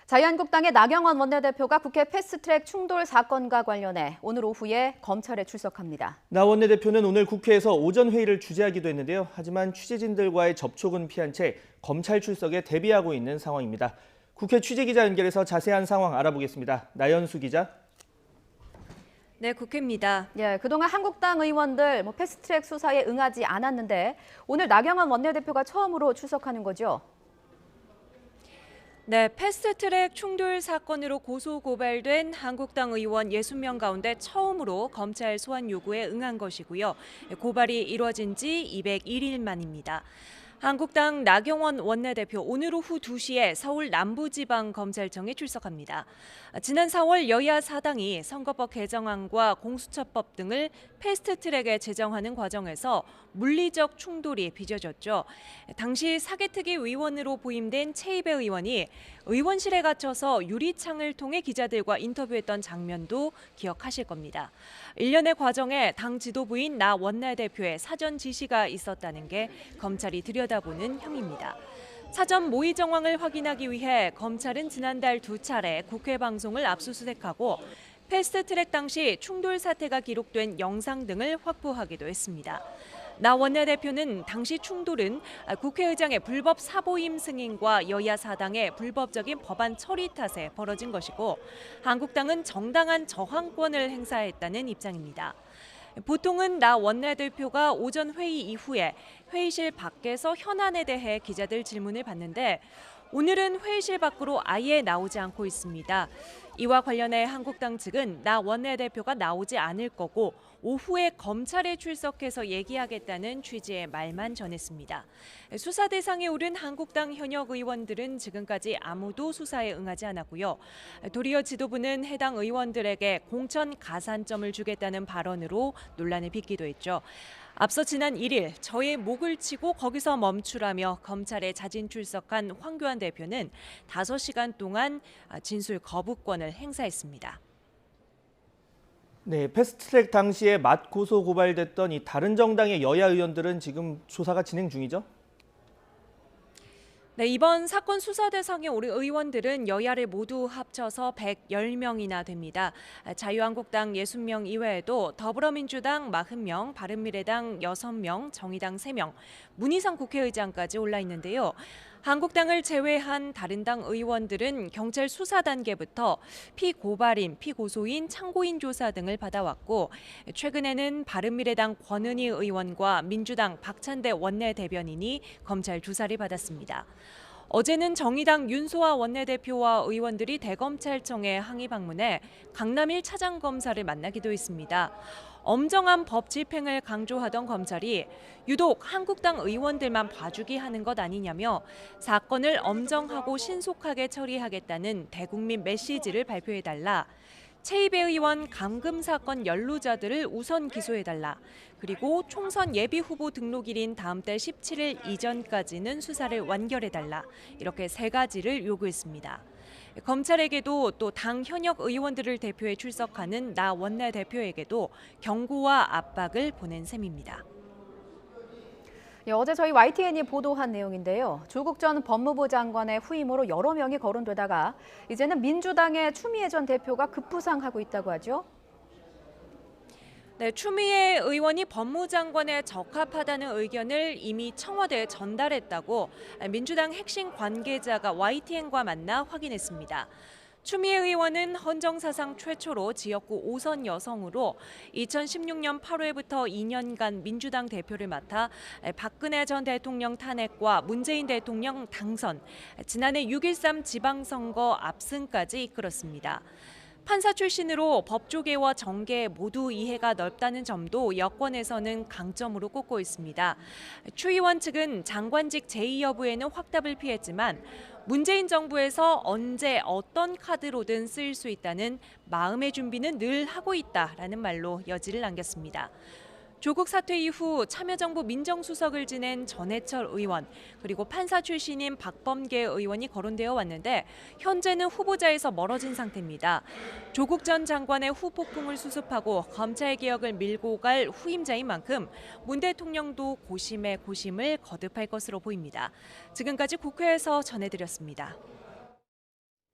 자유한국당의 나경원 원내대표가 국회 패스트트랙 충돌 사건과 관련해 오늘 오후에 검찰에 출석합니다. 나 원내대표는 오늘 국회에서 오전 회의를 주재하기도 했는데요. 하지만 취재진들과의 접촉은 피한 채 검찰 출석에 대비하고 있는 상황입니다. 국회 취재기자 연결해서 자세한 상황 알아보겠습니다. 나연수 기자. 네, 국회입니다. 그동안 한국당 의원들 패스트트랙 수사에 응하지 않았는데 오늘 나경원 원내대표가 처음으로 출석하는 거죠? 네, 패스트트랙 충돌 사건으로 고소 고발된 한국당 의원 60명 가운데 처음으로 검찰 소환 요구에 응한 것이고요. 고발이 이루어진 지 201일 만입니다. 한국당 나경원 원내대표 오늘 오후 2시에 서울 남부지방검찰청에 출석합니다. 지난 4월 여야 사당이 선거법 개정안과 공수처법 등을 패스트트랙에 제정하는 과정에서 물리적 충돌이 빚어졌죠. 당시 사개특위 의원으로 부임된 최이배 의원이 의원실에 갇혀서 유리창을 통해 기자들과 인터뷰했던 장면도 기억하실 겁니다. 일련의 과정에 당 지도부인 나 원내대표의 사전 지시가 있었다는 게 검찰이 들여다보는 혐의입니다. 사전 모의 정황을 확인하기 위해 검찰은 지난달 2차례 국회 방송을 압수수색하고 패스트트랙 당시 충돌 사태가 기록된 영상 등을 확보하기도 했습니다. 나 원내대표는 당시 충돌은 국회의장의 불법 사보임 승인과 여야 사당의 불법적인 법안 처리 탓에 벌어진 것이고 한국당은 정당한 저항권을 행사했다는 입장입니다. 보통은 나 원내대표가 오전 회의 이후에 회의실 밖에서 현안에 대해 기자들 질문을 받는데 오늘은 회의실 밖으로 아예 나오지 않고 있습니다. 이와 관련해 한국당 측은 나 원내대표가 나오지 않을 거고 오후에 검찰에 출석해서 얘기하겠다는 취지의 말만 전했습니다. 수사 대상에 오른 한국당 현역 의원들은 지금까지 아무도 수사에 응하지 않았고요. 도리어 지도부는 해당 의원들에게 공천 가산점을 주겠다는 발언으로 논란을 빚기도 했죠. 앞서 지난 1일 저의 목을 치고 거기서 멈추라며 검찰에 자진 출석한 황교안 대표는 5시간 동안 진술 거부권을 행사했습니다. 네, 패스트트랙 당시에 맞고소 고발됐던 이 다른 정당의 여야 의원들은 지금 조사가 진행 중이죠? 네, 이번 사건 수사 대상에 오른 의원들은 여야를 모두 합쳐서 110명이나 됩니다. 자유한국당 60명 이외에도 더불어민주당 40명, 바른미래당 6명, 정의당 3명, 문희상 국회의장까지 올라 있는데요. 한국당을 제외한 다른 당 의원들은 경찰 수사 단계부터 피고발인, 피고소인, 참고인 조사 등을 받아왔고 최근에는 바른미래당 권은희 의원과 민주당 박찬대 원내대변인이 검찰 조사를 받았습니다. 어제는 정의당 윤소아 원내대표와 의원들이 대검찰청에 항의 방문해 강남 1차장 검사를 만나기도 했습니다. 엄정한 법 집행을 강조하던 검찰이 유독 한국당 의원들만 봐주기 하는 것 아니냐며 사건을 엄정하고 신속하게 처리하겠다는 대국민 메시지를 발표해달라. 최이배 의원 감금 사건 연루자들을 우선 기소해달라. 그리고 총선 예비 후보 등록일인 다음 달 17일 이전까지는 수사를 완결해달라. 이렇게 3가지를 요구했습니다. 검찰에게도 또 당 현역 의원들을 대표해 출석하는 나 원내대표에게도 경고와 압박을 보낸 셈입니다. 어제 저희 YTN이 보도한 내용인데요. 조국 전 법무부 장관의 후임으로 여러 명이 거론되다가 이제는 민주당의 추미애 전 대표가 급부상하고 있다고 하죠. 네, 추미애 의원이 법무장관에 적합하다는 의견을 이미 청와대에 전달했다고 민주당 핵심 관계자가 YTN과 만나 확인했습니다. 추미애 의원은 헌정사상 최초로 지역구 5선 여성으로 2016년 8월부터 2년간 민주당 대표를 맡아 박근혜 전 대통령 탄핵과 문재인 대통령 당선, 지난해 6.13 지방선거 압승까지 이끌었습니다. 판사 출신으로 법조계와 정계 모두 이해가 넓다는 점도 여권에서는 강점으로 꼽고 있습니다. 추 의원 측은 장관직 제의 여부에는 확답을 피했지만 문재인 정부에서 언제 어떤 카드로든 쓰일 수 있다는 마음의 준비는 늘 하고 있다라는 말로 여지를 남겼습니다. 조국 사퇴 이후 참여정부 민정수석을 지낸 전해철 의원 그리고 판사 출신인 박범계 의원이 거론되어 왔는데 현재는 후보자에서 멀어진 상태입니다. 조국 전 장관의 후폭풍을 수습하고 검찰개혁을 밀고 갈 후임자인 만큼 문 대통령도 고심에 고심을 거듭할 것으로 보입니다. 지금까지 국회에서 전해드렸습니다.